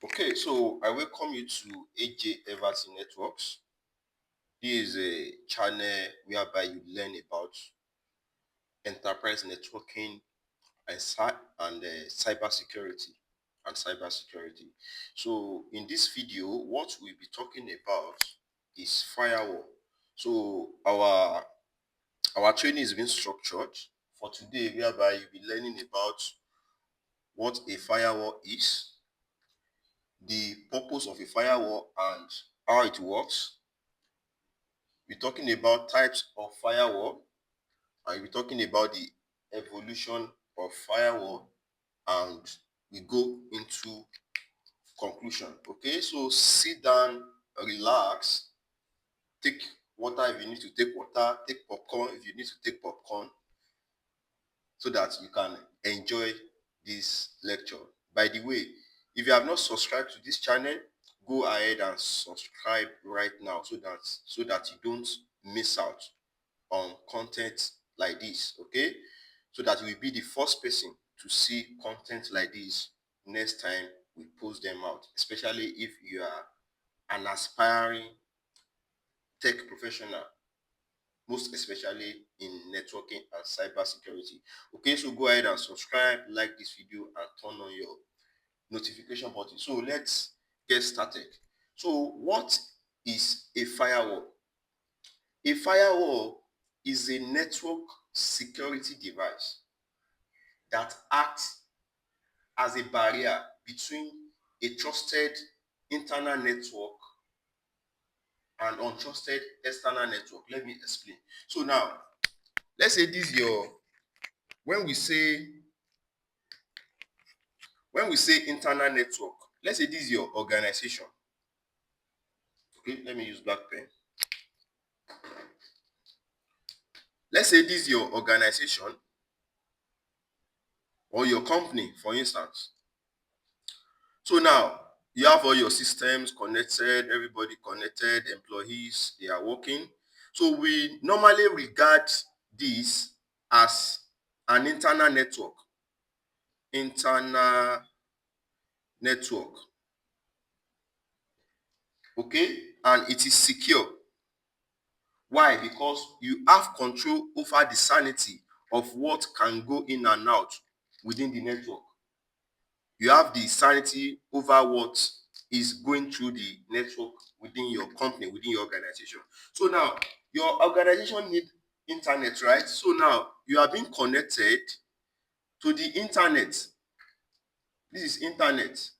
Okay, so I welcome you to AJ Everton Networks. This is a channel whereby you learn about enterprise networking and cybersecurity So in this video, what we'll be talking about is firewall. So our training is being structured for today, whereby you'll be learning about what a firewall is, the purpose of a firewall, and how it works. We're talking about types of firewall, and we're talking about the evolution of firewall, and we go into conclusion. Okay, so sit down, relax, take water if you need to take water, take popcorn if you need to take popcorn, so that you can enjoy this lecture. By the way, if you have not subscribed to this channel, go ahead and subscribe right now so that you don't miss out on content like this. Okay, so that you will be the first person to see content like this next time we post them out, especially if you are an aspiring tech professional, most especially in networking and cybersecurity. Okay, so go ahead and subscribe, like this video, and turn on your notification button. So let's get started. So what is a firewall? A firewall is a network security device that acts as a barrier between a trusted internal network and untrusted external network. Let me explain. So now, let's say this is your when we say internal network, let's say this is your organization. Okay, let me use black pen. Let's say this is your organization or your company, for instance. So now you have all your systems connected, everybody connected, employees, they are working. So we normally regard this as an internal network. Internal network. Okay? And it is secure. Why? Because you have control over the sanity of what can go in and out within the network. You have the sanity over what is going through the network within your company, within your organization. So now, your organization needs internet, right? So now, you are being connected to the internet. This is internet.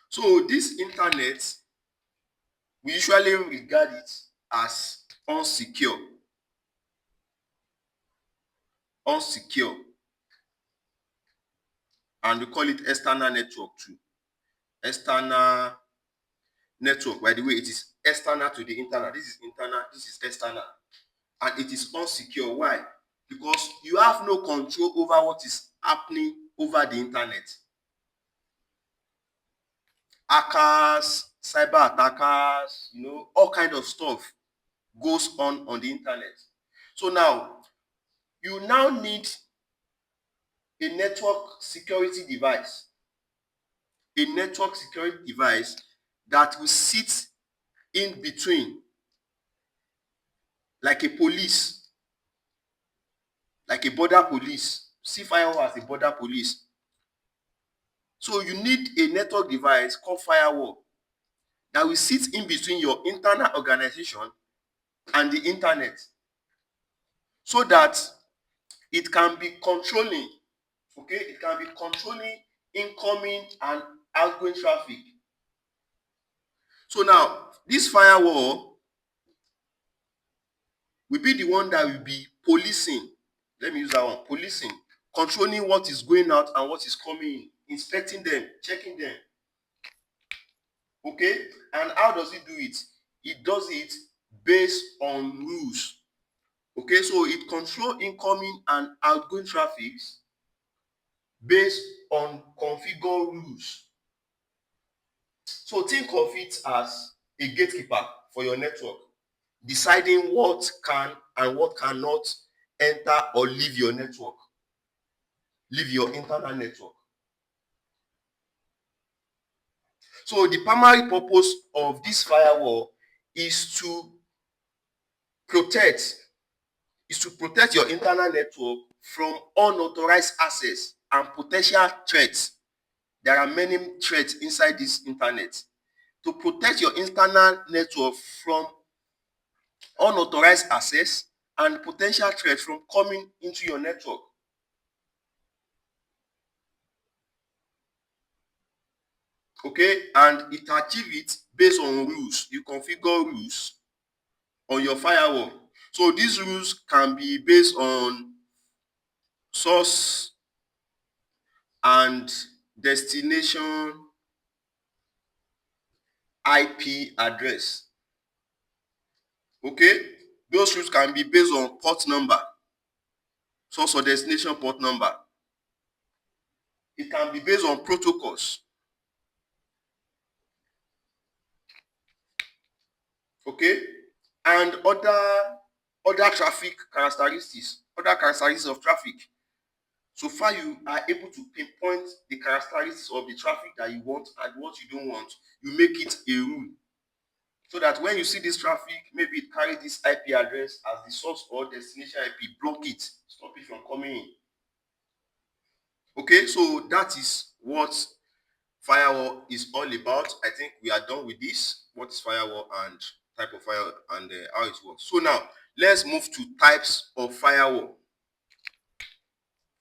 So this internet, we usually regard it as unsecure. Unsecure. And we call it external network too. External network. By the way, it is external to the internal. This is internal, this is external. And it is unsecure. Why? Because you have no control over what is happening over the internet. Hackers, cyber attackers, all kind of stuff goes on the internet. So now, you now need a network security device. A network security device that will sit in between, like a police, like a border police. See firewall as a border police. So you need a network device called firewall that will sit in between your internal organization and the internet, so that it can be controlling, okay? It can be controlling incoming and outgoing traffic. So now, this firewall will be the one that will be policing. Let me use that one, policing, controlling what is going out and what is coming in, inspecting them, checking them. Okay? And how does it do it? It does it based on rules. Okay, so it controls incoming and outgoing traffic based on configured rules. So think of it as a gatekeeper for your network, deciding what can and what cannot enter or leave your network, leave your internal network. So the primary purpose of this firewall is to protect your internal network from unauthorized access and potential threats. There are many threats inside this internet. To protect your internal network from unauthorized access and potential threats from coming into your network. Okay, and it achieves it based on rules. You configure rules on your firewall. So these rules can be based on source and destination IP address. Okay, those rules can be based on port number, source or destination port number. It can be based on protocols. Okay, and other traffic characteristics, other characteristics of traffic. So far you are able to pinpoint the characteristics of the traffic that you want and what you don't want. You make it a rule so that when you see this traffic, maybe it carries this IP address as the source or destination IP, block it, stop it from coming in. Okay, so that is what firewall is all about. I think we are done with this. What is firewall and type of firewall and how it works. So now let's move to types of firewall.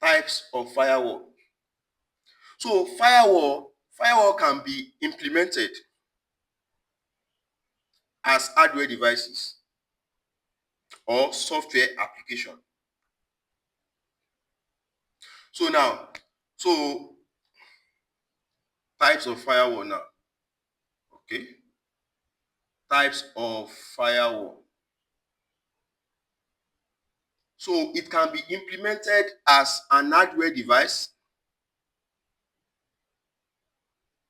Types of firewall. So firewall can be implemented as hardware devices or software application. So now, so types of firewall now. Okay, types of firewall. So it can be implemented as an hardware device,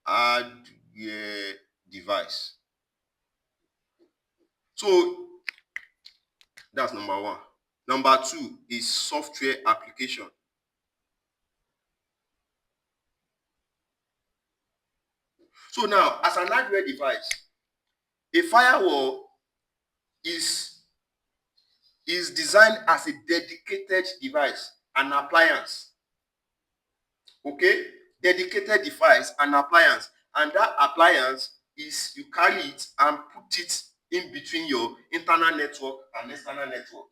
hardware device. So that's number one. Number two is software application. So now, as an hardware device, a firewall is designed as a dedicated device, an appliance. Okay, dedicated device, an appliance, and that appliance is you carry it and put it in between your internal network and external network.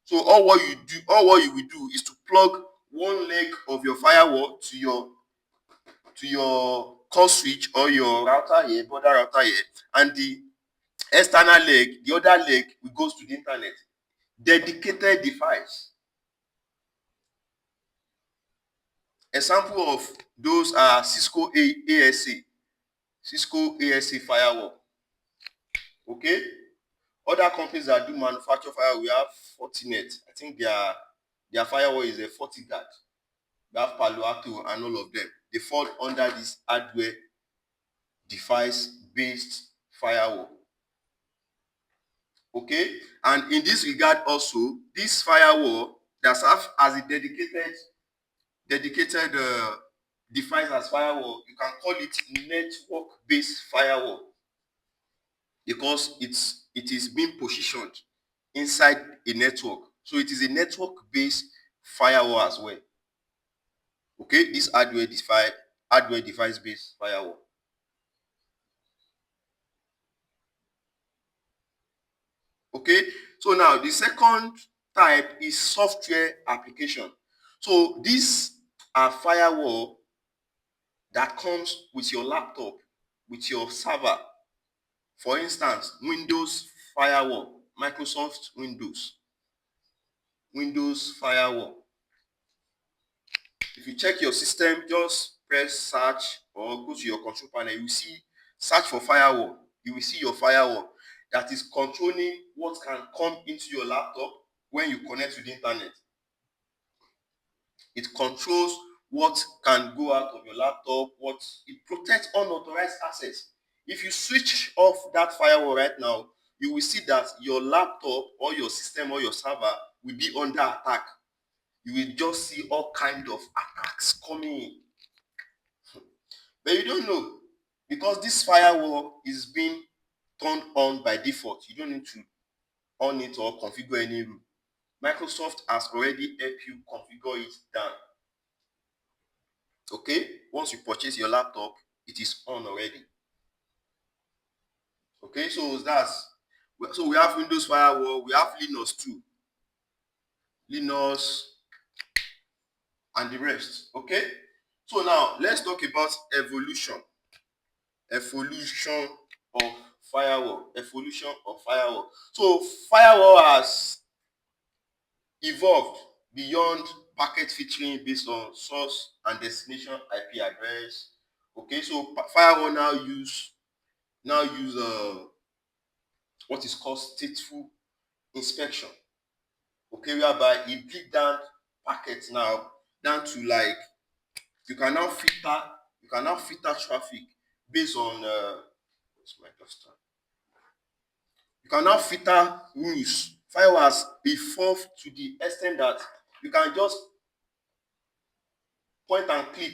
So all what you will do is to plug one leg of your firewall to your core switch or your router here, border router here, and the external leg, the other leg, will goes to the internet. Dedicated device. Example of those are Cisco ASA firewall. Okay. Other companies that do manufacture firewall, we have Fortinet. I think their firewall is a FortiGuard. We have Palo Alto and all of them. They fall under this hardware device-based firewall. Okay, and in this regard also, this firewall that serves as a dedicated device as firewall, you can call it network-based firewall because it is being positioned inside a network. So it is a network-based firewall as well. Okay, this hardware device-based firewall. Okay, so now the second type is software application. So these are firewall that comes with your laptop, with your server. For instance, Windows firewall, Microsoft Windows firewall. If you check your system, just press search or go to your control panel, you will see search for firewall. You will see your firewall that is controlling what can come into your laptop when you connect to the internet. It controls what can go out of your laptop, it protects unauthorized access. If you switch off that firewall right now, you will see that your laptop or your system or your server will be under attack. You will just see all kind of attacks coming in. But you don't know. because this firewall is being turned on by default. You don't need to on it or configure any rule. Microsoft has already helped you configure it down. Okay, once you purchase your laptop, it is on already. Okay, so we have Windows Firewall, we have Linux too, Linux and the rest. Okay, so now let's talk about evolution of firewall. So firewall has evolved beyond packet filtering based on source and destination IP address. Okay, so firewall now use what is called stateful inspection. Okay, whereby it break down packets now down to like you can now filter traffic based on what's my cluster? You can now filter rules. Firewall has evolved to the extent that you can just point and click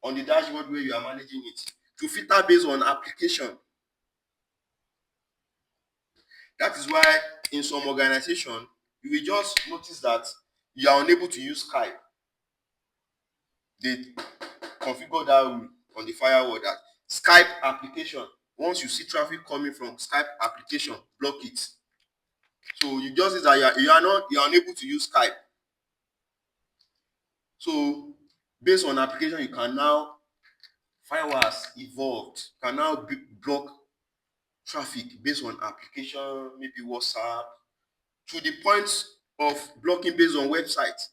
on the dashboard where you are managing it to filter based on application. That is why in some organization you will just notice that you are unable to use Skype. They configure that rule on the firewall that Skype application, once you see traffic coming from Skype application, block it. So you just see that you are unable to use Skype. So based on application, you can now firewall has evolved. You can now block traffic based on application, maybe WhatsApp, to the point of blocking based on website.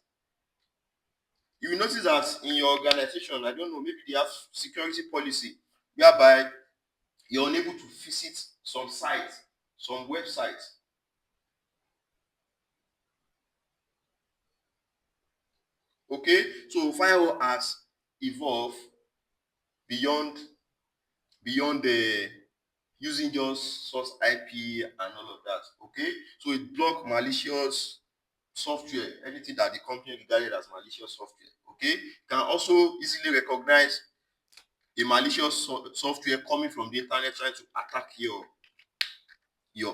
You will notice that in your organization, I don't know, maybe they have security policy whereby you're unable to visit some sites, some websites. Okay, so firewall has evolved beyond the using just source IP and all of that. Okay, so it block malicious software, anything that the company regarded as malicious software. Okay, can also easily recognize a malicious software coming from the internet trying to attack your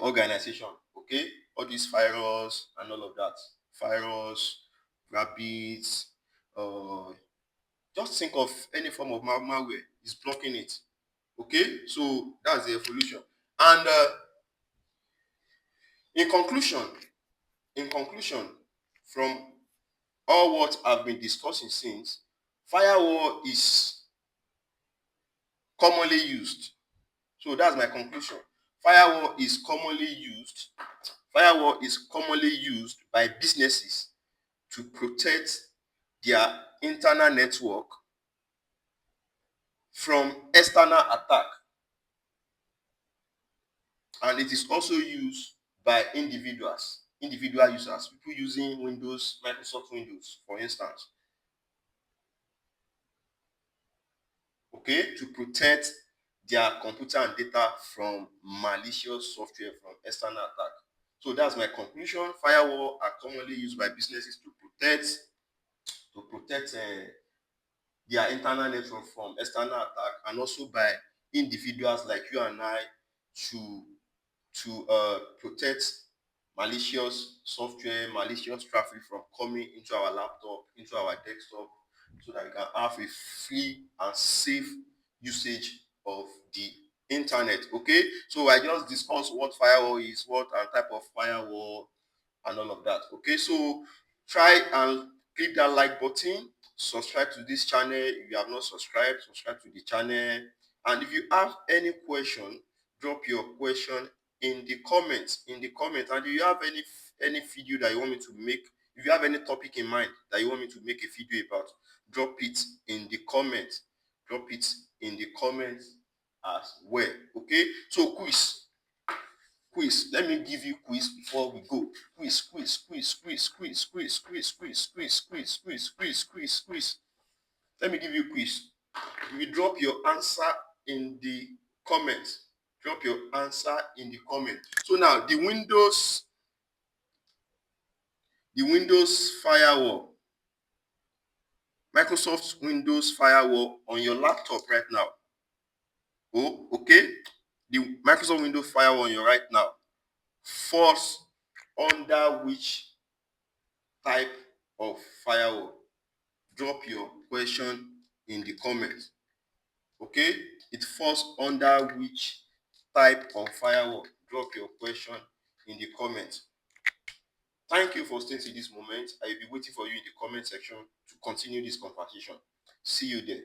organization. Okay, all these firewalls and all of that, firewalls, rabbits, just think of any form of malware is blocking it. Okay, so that's the evolution. And in conclusion, from all what I've been discussing since, firewall is commonly used. So that's my conclusion. Firewall is commonly used. Firewall is commonly used by businesses to protect their internal network from external attack, and it is also used by individual users, people using Windows, Microsoft Windows, for instance. Okay, to protect their computer and data from malicious software from external attack. So that's my conclusion. Firewall are commonly used by businesses to protect their internal network from external attack, and also by individuals like you and I to protect malicious software, malicious traffic from coming into our laptop, into our desktop, so that we can have a free and safe usage of the internet. Okay, so I just discussed what firewall is, what type of firewall, and all of that. Okay, so try and click that like button, subscribe to this channel if you have not subscribed, subscribe to the channel. And if you have any question, drop your question in the comments. And if you have any video that you want me to make, if you have any topic in mind that you want me to make a video about, drop it in the comments. Drop it in the comments as well. Okay, so quiz. Let me give you quiz before we go. Quiz. Let me give you quiz. You will drop your answer in the comments. Drop your answer in the comment. So now the Windows firewall. Microsoft Windows Firewall on your laptop right now. Oh, okay. The Microsoft Windows Firewall on your right now falls under which type of firewall? Drop your question in the comments. Okay, it falls under which type of firewall? Drop your question in the comments. Thank you for staying to this moment. I will be waiting for you in the comment section to continue this conversation. See you there.